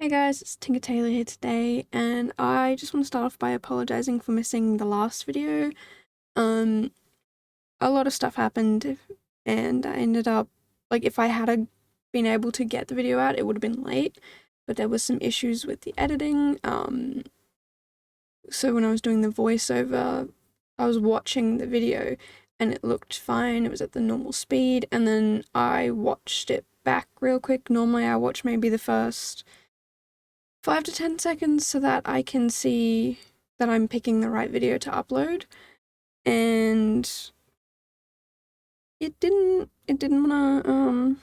Hey guys, it's Tinker Taylor here today, and I just want to start off by apologizing for missing the last video. A lot of stuff happened, and I ended up, if I had been able to get the video out, it would have been late, but there was some issues with the editing. So when I was doing the voiceover, I was watching the video, and it looked fine, it was at the normal speed, and then I watched it back real quick. Normally I watch maybe the first 5 to 10 seconds so that I can see that I'm picking the right video to upload, and it didn't wanna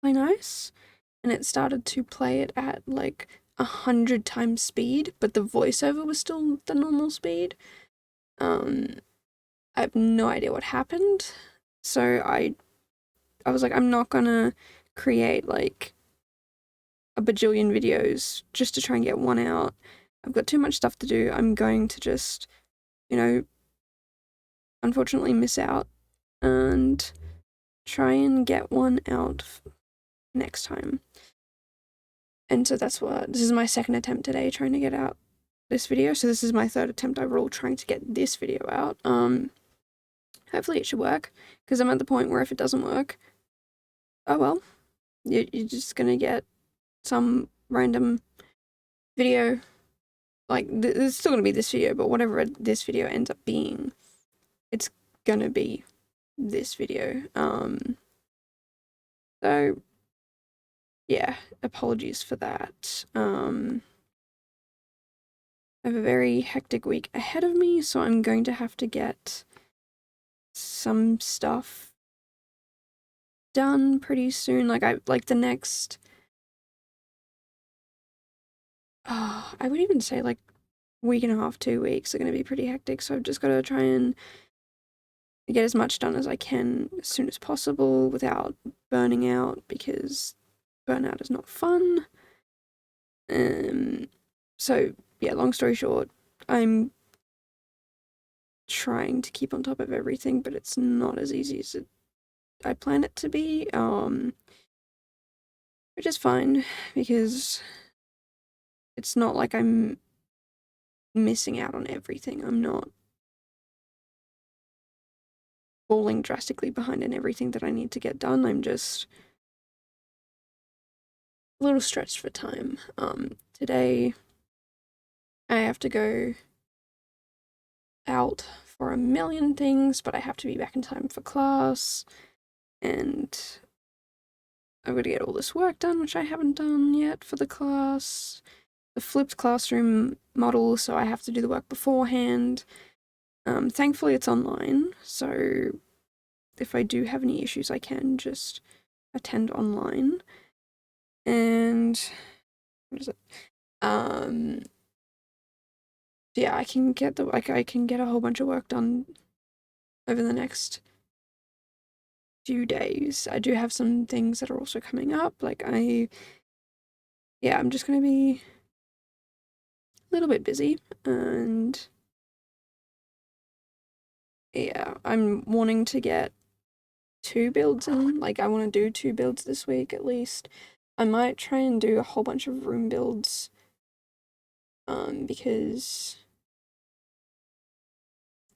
play nice, and it started to play it at like 100 times speed, but the voiceover was still the normal speed. I have no idea what happened, so I was like, I'm not gonna create like a bajillion videos just to try and get one out. I've got too much stuff to do. I'm going to just, unfortunately miss out and try and get one out next time. And so this is my second attempt today trying to get out this video. So this is my third attempt overall trying to get this video out. Hopefully it should work, because I'm at the point where if it doesn't work, oh well, you're just gonna get some random video. Like, there's still gonna be this video, but whatever this video ends up being, it's gonna be this video. So yeah, apologies for that. I have a very hectic week ahead of me, so I'm going to have to get some stuff done pretty soon. The next, I would even say like week and a half, 2 weeks are going to be pretty hectic, so I've just got to try and get as much done as I can as soon as possible without burning out, because burnout is not fun. So yeah, long story short, I'm trying to keep on top of everything, but it's not as easy as I plan it to be, which is fine, because it's not like I'm missing out on everything. I'm not falling drastically behind in everything that I need to get done. I'm just a little stretched for time. Today I have to go out for a million things, but I have to be back in time for class, and I've got to get all this work done, which I haven't done yet for the class. The flipped classroom model, so I have to do the work beforehand. Thankfully it's online, so if I do have any issues, I can just attend online. And what is it? Yeah, I can get a whole bunch of work done over the next few days. I do have some things that are also coming up. I'm just gonna be a little bit busy, and yeah, I'm wanting to get 2 builds in. Like, I want to do 2 builds this week at least. I might try and do a whole bunch of room builds, because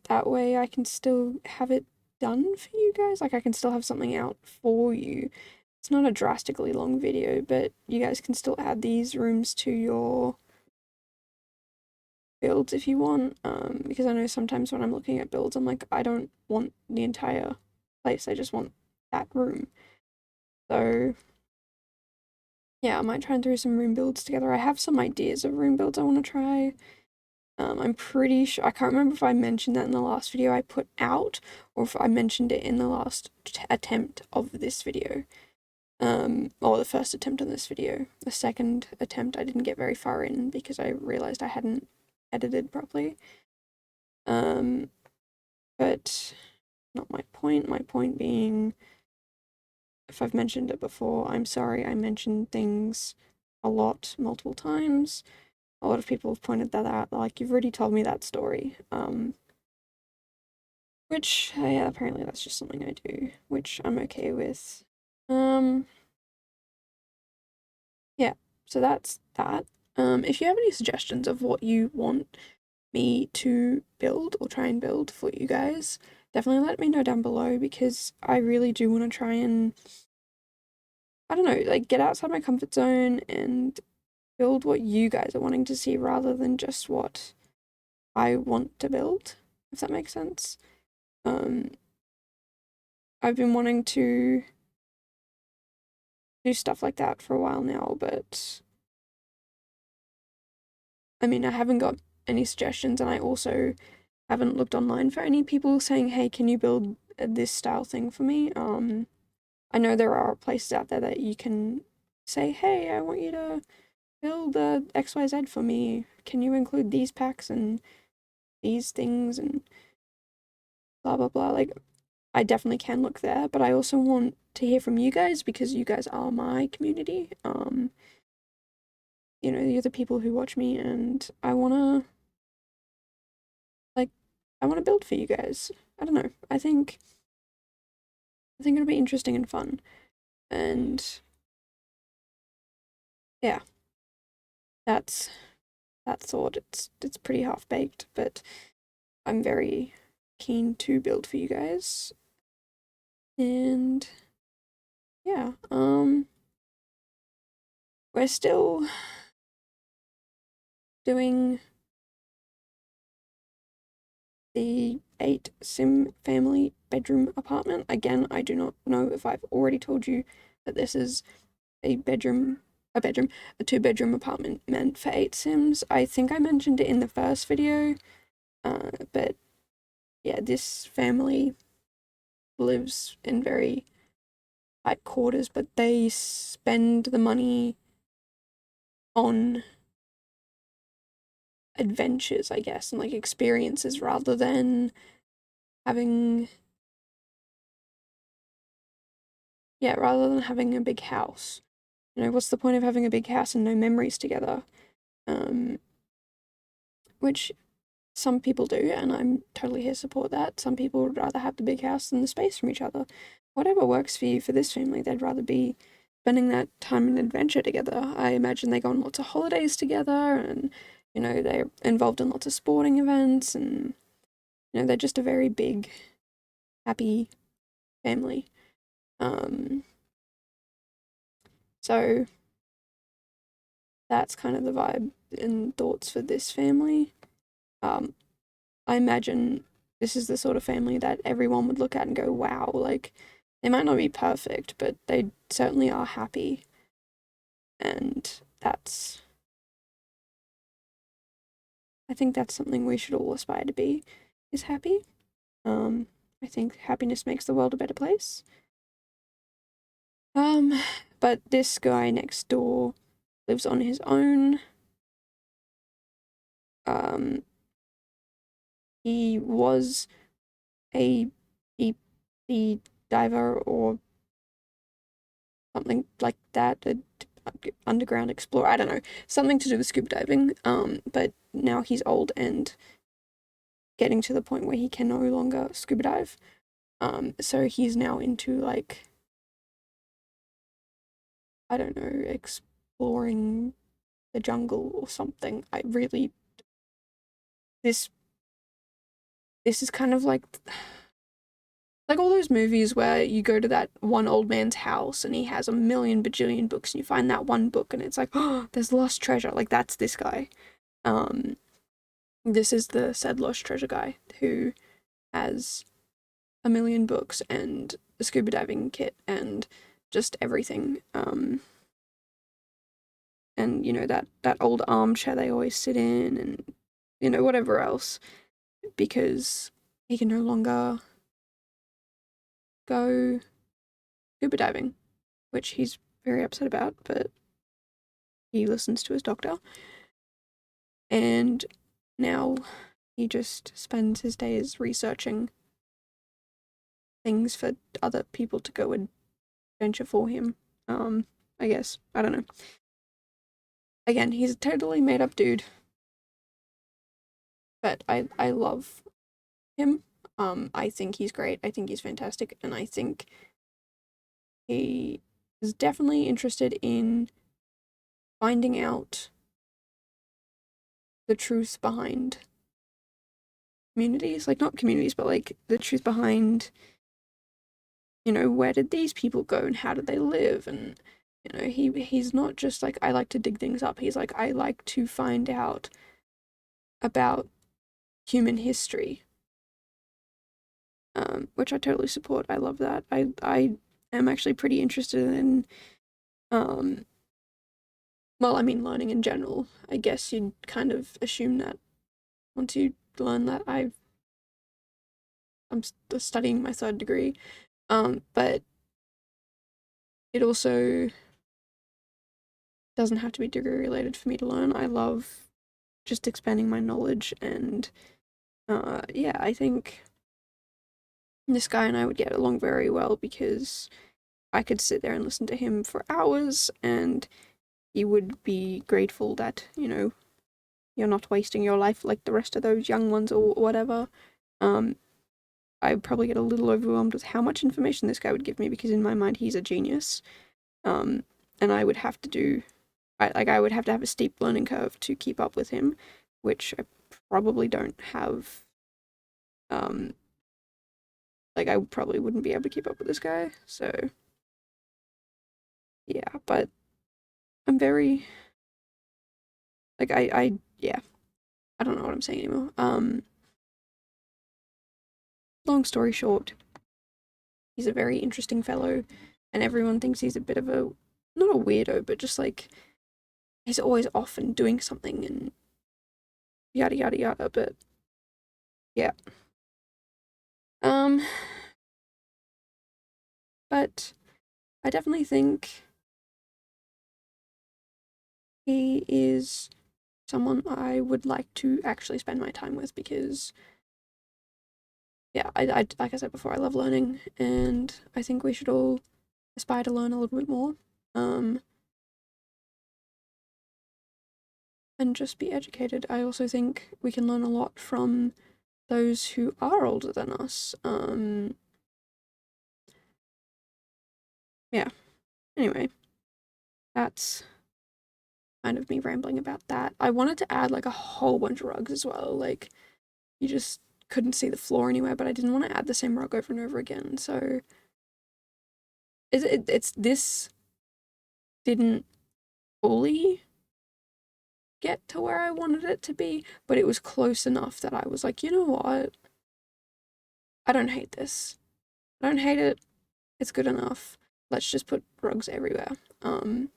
that way I can still have it done for you guys. Like, I can still have something out for you. It's not a drastically long video, but you guys can still add these rooms to your builds if you want, because I know sometimes when I'm looking at builds, I'm like, I don't want the entire place, I just want that room. So yeah, I might try and throw some room builds together. I have some ideas of room builds I want to try. I'm pretty sure, I can't remember if I mentioned that in the last video I put out, or if I mentioned it in the last attempt of this video. Or the first attempt on this video. The second attempt I didn't get very far in because I realized I hadn't edited properly. But not my point. My point being, if I've mentioned it before, I'm sorry. I mentioned things a lot, multiple times. A lot of people have pointed that out, like, you've already told me that story. Which, yeah, apparently that's just something I do, which I'm okay with. Yeah, so that's that. If you have any suggestions of what you want me to build or try and build for you guys, definitely let me know down below, because I really do want to try and, I don't know, like get outside my comfort zone and build what you guys are wanting to see rather than just what I want to build, if that makes sense. I've been wanting to do stuff like that for a while now, but I mean, I haven't got any suggestions, and I also haven't looked online for any people saying, hey, can you build this style thing for me? I know there are places out there that you can say, hey, I want you to build XYZ for me. Can you include these packs and these things and blah, blah, blah. Like, I definitely can look there, but I also want to hear from you guys, because you guys are my community. You know, you're the people who watch me, and I wanna, like, I wanna build for you guys. I don't know. I think it'll be interesting and fun. And yeah, that's that thought. It's pretty half baked, but I'm very keen to build for you guys. And yeah, we're still doing the 8 sim family bedroom apartment. Again, I do not know if I've already told you that this is a 2-bedroom apartment meant for 8 sims. I think I mentioned it in the first video, but yeah, this family lives in very tight quarters, but they spend the money on adventures, I guess, and like experiences rather than having a big house. You know, what's the point of having a big house and no memories together? Which some people do, and I'm totally here to support that. Some people would rather have the big house than the space from each other. Whatever works for you. For this family, they'd rather be spending that time in adventure together. I imagine they go on lots of holidays together, and you know, they're involved in lots of sporting events, and you know, they're just a very big, happy family. So that's kind of the vibe and thoughts for this family. I imagine this is the sort of family that everyone would look at and go, wow, like, they might not be perfect, but they certainly are happy. And I think that's something we should all aspire to be, is happy. I think happiness makes the world a better place. But this guy next door lives on his own. He was a deep diver or something like that, a underground explorer, I don't know, something to do with scuba diving. But now he's old and getting to the point where he can no longer scuba dive. So he's now into, like, I don't know, exploring the jungle or something. This is kind of like all those movies where you go to that one old man's house and he has a million bajillion books, and you find that one book and it's like, oh, there's lost treasure. Like, that's this guy. This is the said lost treasure guy who has a million books and a scuba diving kit and just everything. And you know, that old armchair they always sit in, and you know, whatever else, because he can no longer go scuba diving, which he's very upset about, but he listens to his doctor. And now he just spends his days researching things for other people to go adventure for him. I guess. I don't know. Again, he's a totally made up dude. But I love him. I think he's great. I think he's fantastic, and I think he is definitely interested in finding out the truth behind communities, like not communities, but like the truth behind, you know, where did these people go and how did they live? And, you know, he's not just like, I like to dig things up. He's like, I like to find out about human history, which I totally support. I love that. I am actually pretty interested in, well, I mean, learning in general. I guess you'd kind of assume that once you learn that I'm studying my third degree, but it also doesn't have to be degree related for me to learn. I love just expanding my knowledge, and yeah, I think this guy and I would get along very well because I could sit there and listen to him for hours, and he would be grateful that, you know, you're not wasting your life like the rest of those young ones or whatever. I'd probably get a little overwhelmed with how much information this guy would give me because in my mind he's a genius. And I would have to do, I would have to have a steep learning curve to keep up with him, which I probably don't have. Like I probably wouldn't be able to keep up with this guy. So yeah, but I'm very like yeah, I don't know what I'm saying anymore. Long story short, he's a very interesting fellow, and everyone thinks he's a bit of a not a weirdo, but just like he's always off and doing something and yada yada yada. But yeah, um, but I definitely think he is someone I would like to actually spend my time with because yeah, I like I said before, I love learning, and I think we should all aspire to learn a little bit more, and just be educated. I also think we can learn a lot from those who are older than us. Yeah. Anyway, that's kind of me rambling about that. I wanted to add like a whole bunch of rugs as well. Like you just couldn't see the floor anywhere, but I didn't want to add the same rug over and over again. So it's this didn't fully get to where I wanted it to be, but it was close enough that I was like, you know what? I don't hate this. I don't hate it. It's good enough. Let's just put rugs everywhere. Because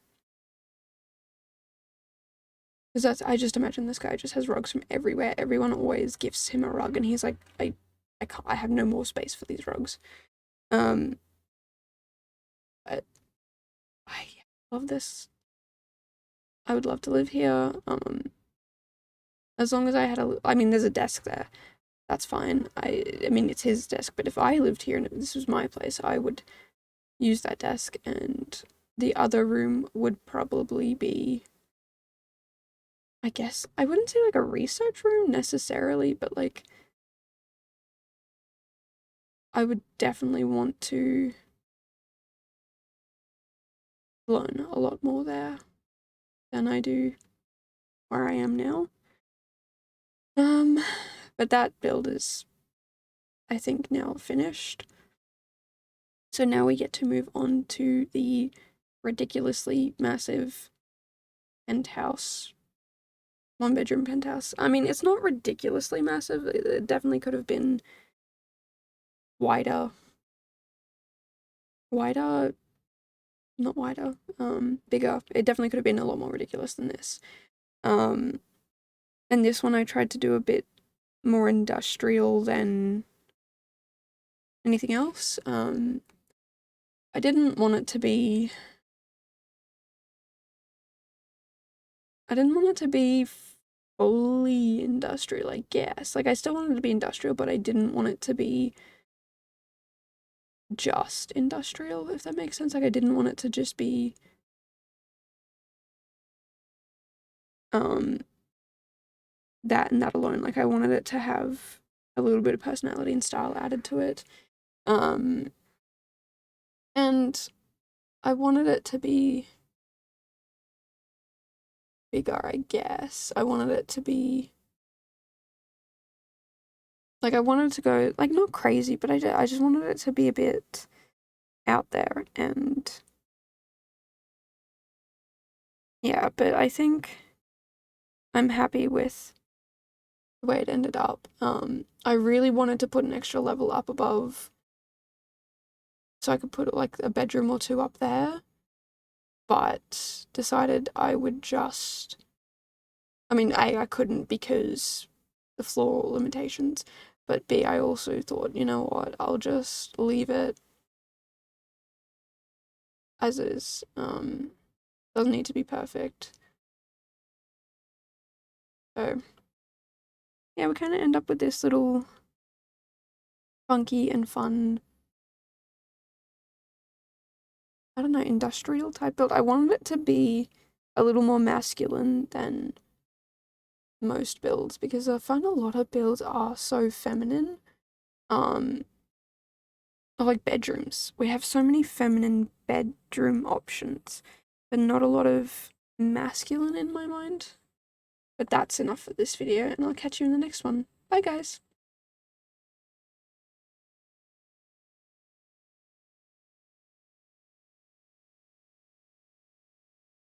that's I just imagine this guy just has rugs from everywhere. Everyone always gifts him a rug, and he's like, I can't. I have no more space for these rugs. Um, but I love this. I would love to live here. As long as I had I mean, there's a desk there. That's fine. I mean, it's his desk, but if I lived here and this was my place, I would use that desk, and the other room would probably be, I guess, I wouldn't say like a research room necessarily, but like I would definitely want to learn a lot more there than I do where I am now. But that build is, I think, now finished. So now we get to move on to the ridiculously massive penthouse, one bedroom penthouse. I mean, it's not ridiculously massive. It definitely could have been wider, wider, not wider, bigger. It definitely could have been a lot more ridiculous than this. And this one I tried to do a bit more industrial than anything else. I didn't want it to be. I didn't want it to be fully industrial, I guess. Like, I still wanted it to be industrial, but I didn't want it to be just industrial, if that makes sense. Like, I didn't want it to just be, that and that alone. Like, I wanted it to have a little bit of personality and style added to it. And I wanted it to be bigger, I guess. I wanted it to be, like, I wanted to go, like, not crazy, but I just wanted it to be a bit out there, and yeah, but I think I'm happy with the way it ended up. I really wanted to put an extra level up above so I could put like a bedroom or two up there, but decided I would just, I mean, A, I couldn't because the floor limitations, but B, I also thought, you know what, I'll just leave it as is. Doesn't need to be perfect. So yeah, we kind of end up with this little funky and fun, I don't know, industrial type build. I wanted it to be a little more masculine than most builds because I find a lot of builds are so feminine. Like bedrooms. We have so many feminine bedroom options, but not a lot of masculine in my mind. But that's enough for this video, and I'll catch you in the next one. Bye, guys.